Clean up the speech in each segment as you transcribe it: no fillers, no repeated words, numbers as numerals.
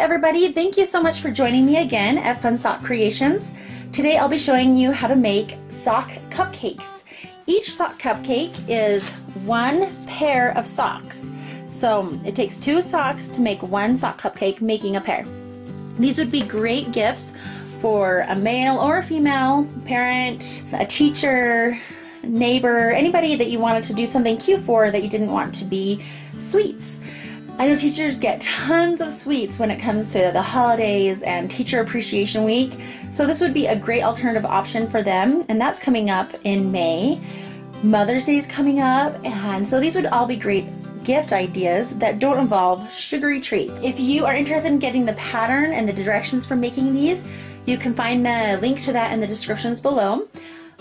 everybody, thank you so much for joining me again at Fun Sock Creations. Today I'll be showing you how to make sock cupcakes. Each sock cupcake is one pair of socks. So it takes 2 socks to make one sock cupcake, making a pair. These would be great gifts for a male or a female parent, a teacher, neighbor, anybody that you wanted to do something cute for that you didn't want to be sweets. I know teachers get tons of sweets when it comes to the holidays and Teacher Appreciation Week, so this would be a great alternative option for them, and that's coming up in May. Mother's Day is coming up, and so these would all be great gift ideas that don't involve sugary treats. If you are interested in getting the pattern and the directions for making these, you can find the link to that in the descriptions below.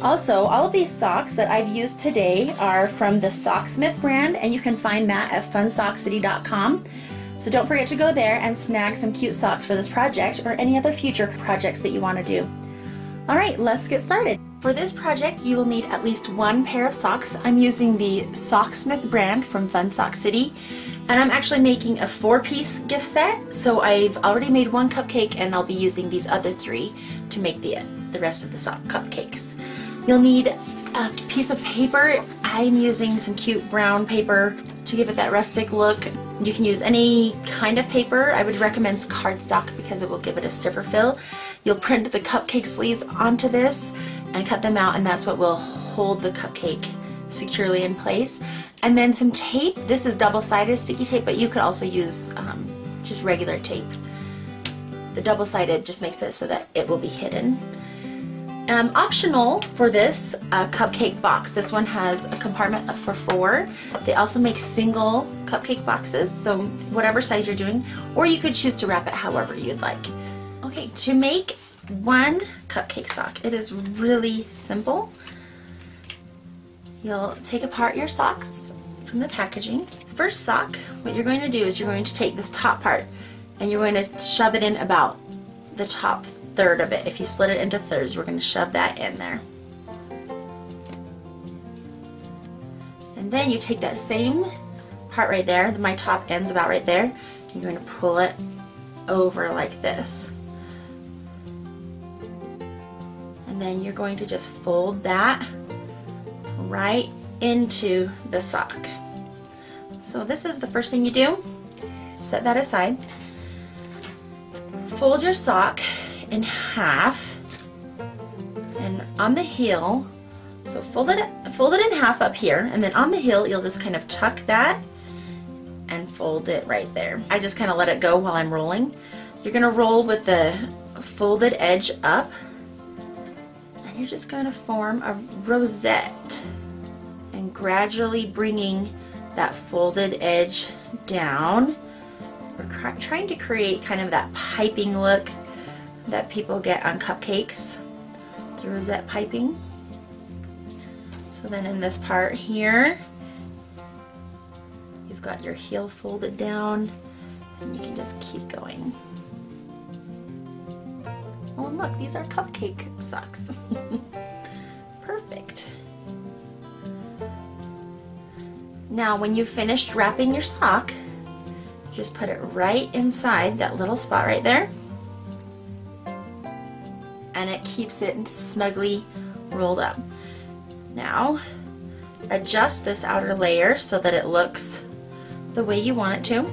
Also, all of these socks that I've used today are from the Socksmith brand, and you can find that at funsockcity.com. So don't forget to go there and snag some cute socks for this project or any other future projects that you want to do. Alright, let's get started. For this project, you will need at least 1 pair of socks. I'm using the Socksmith brand from Fun Sock City, and I'm actually making a 4-piece gift set. So I've already made 1 cupcake, and I'll be using these other 3 to make the rest of the sock cupcakes. You'll need a piece of paper. I'm using some cute brown paper to give it that rustic look. You can use any kind of paper. I would recommend cardstock because it will give it a stiffer feel. You'll print the cupcake sleeves onto this and cut them out, and that's what will hold the cupcake securely in place. And then some tape. This is double-sided sticky tape, but you could also use just regular tape. The double-sided just makes it so that it will be hidden. Optional for this cupcake box. This one has a compartment for 4. They also make single cupcake boxes, so whatever size you're doing, or you could choose to wrap it however you'd like. Okay, to make 1 cupcake sock, it is really simple. You'll take apart your socks from the packaging. First sock, what you're going to do is you're going to take this top part and you're going to shove it in about the top third of it. If you split it into thirds, we're going to shove that in there. And then you take that same part right there, my top end's about right there, and you're going to pull it over like this. And then you're going to just fold that right into the sock. So this is the first thing you do. Set that aside. Fold your sock in half, and on the heel, so fold it in half up here, and then on the heel you'll just kind of tuck that and fold it right there. I just kind of let it go while I'm rolling. You're going to roll with the folded edge up, and you're just going to form a rosette, and gradually bringing that folded edge down. We're trying to create kind of that piping look that people get on cupcakes, the rosette piping. So then in this part here, you've got your heel folded down, and you can just keep going. Oh, and look, these are cupcake socks. Perfect. Now when you've finished wrapping your sock, just put it right inside that little spot right there, and it keeps it snugly rolled up. Now adjust this outer layer so that it looks the way you want it to.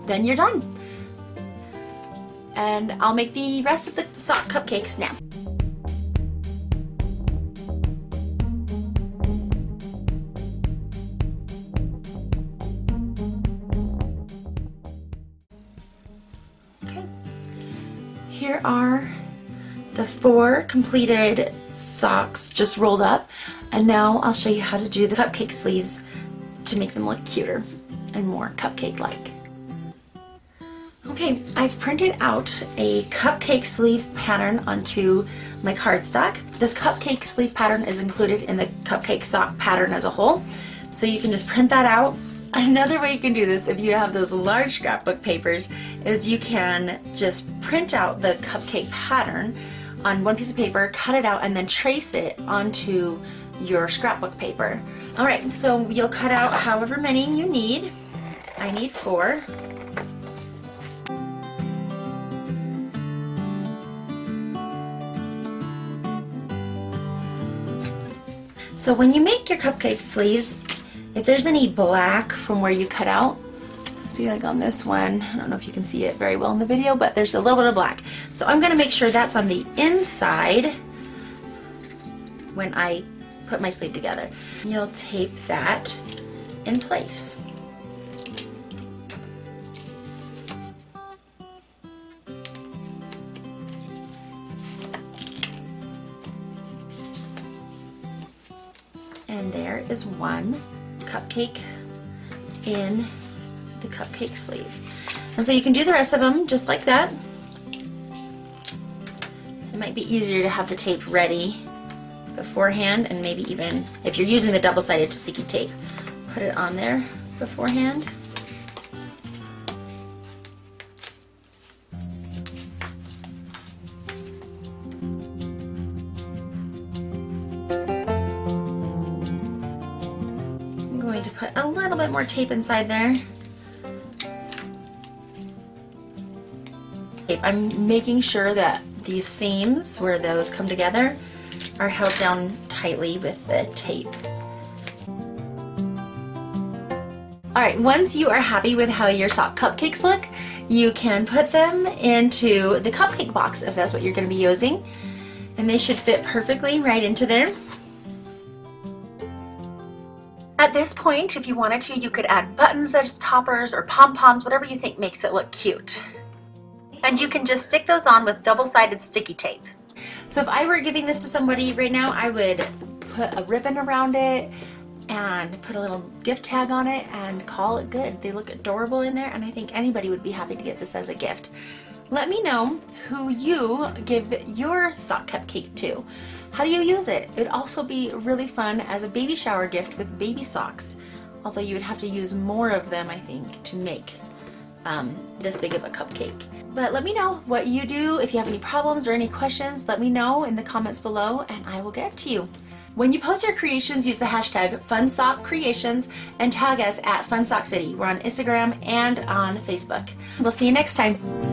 Then you're done. And I'll make the rest of the sock cupcakes now. Okay. Here are the 4 completed socks just rolled up, and now I'll show you how to do the cupcake sleeves to make them look cuter and more cupcake-like. Okay, I've printed out a cupcake sleeve pattern onto my cardstock. This cupcake sleeve pattern is included in the cupcake sock pattern as a whole, so you can just print that out. Another way you can do this if you have those large scrapbook papers is you can just print out the cupcake pattern on 1 piece of paper, cut it out, and then trace it onto your scrapbook paper. Alright, so you'll cut out however many you need. I need 4. So when you make your cupcake sleeves, if there's any black from where you cut out, see, like on this one, I don't know if you can see it very well in the video, but there's a little bit of black. So I'm going to make sure that's on the inside when I put my sleeve together. You'll tape that in place. And there is one cupcake in the cupcake sleeve. And so you can do the rest of them just like that. It might be easier to have the tape ready beforehand, and maybe even if you're using the double-sided sticky tape, put it on there beforehand. I'm going to put a little bit more tape inside there. I'm making sure that these seams where those come together are held down tightly with the tape. Alright, once you are happy with how your sock cupcakes look, you can put them into the cupcake box if that's what you're going to be using, and they should fit perfectly right into there. At this point, if you wanted to, you could add buttons as toppers or pom-poms, whatever you think makes it look cute. And you can just stick those on with double-sided sticky tape. So if I were giving this to somebody right now, I would put a ribbon around it and put a little gift tag on it and call it good. They look adorable in there, and I think anybody would be happy to get this as a gift. Let me know who you give your sock cupcake to. How do you use it? It would also be really fun as a baby shower gift with baby socks, although you would have to use more of them, I think, to make this big of a cupcake. But let me know what you do. If you have any problems or any questions, let me know in the comments below and I will get to you. When you post your creations, use the hashtag FunSockCreations and tag us at FunSockCity. We're on Instagram and on Facebook. We'll see you next time.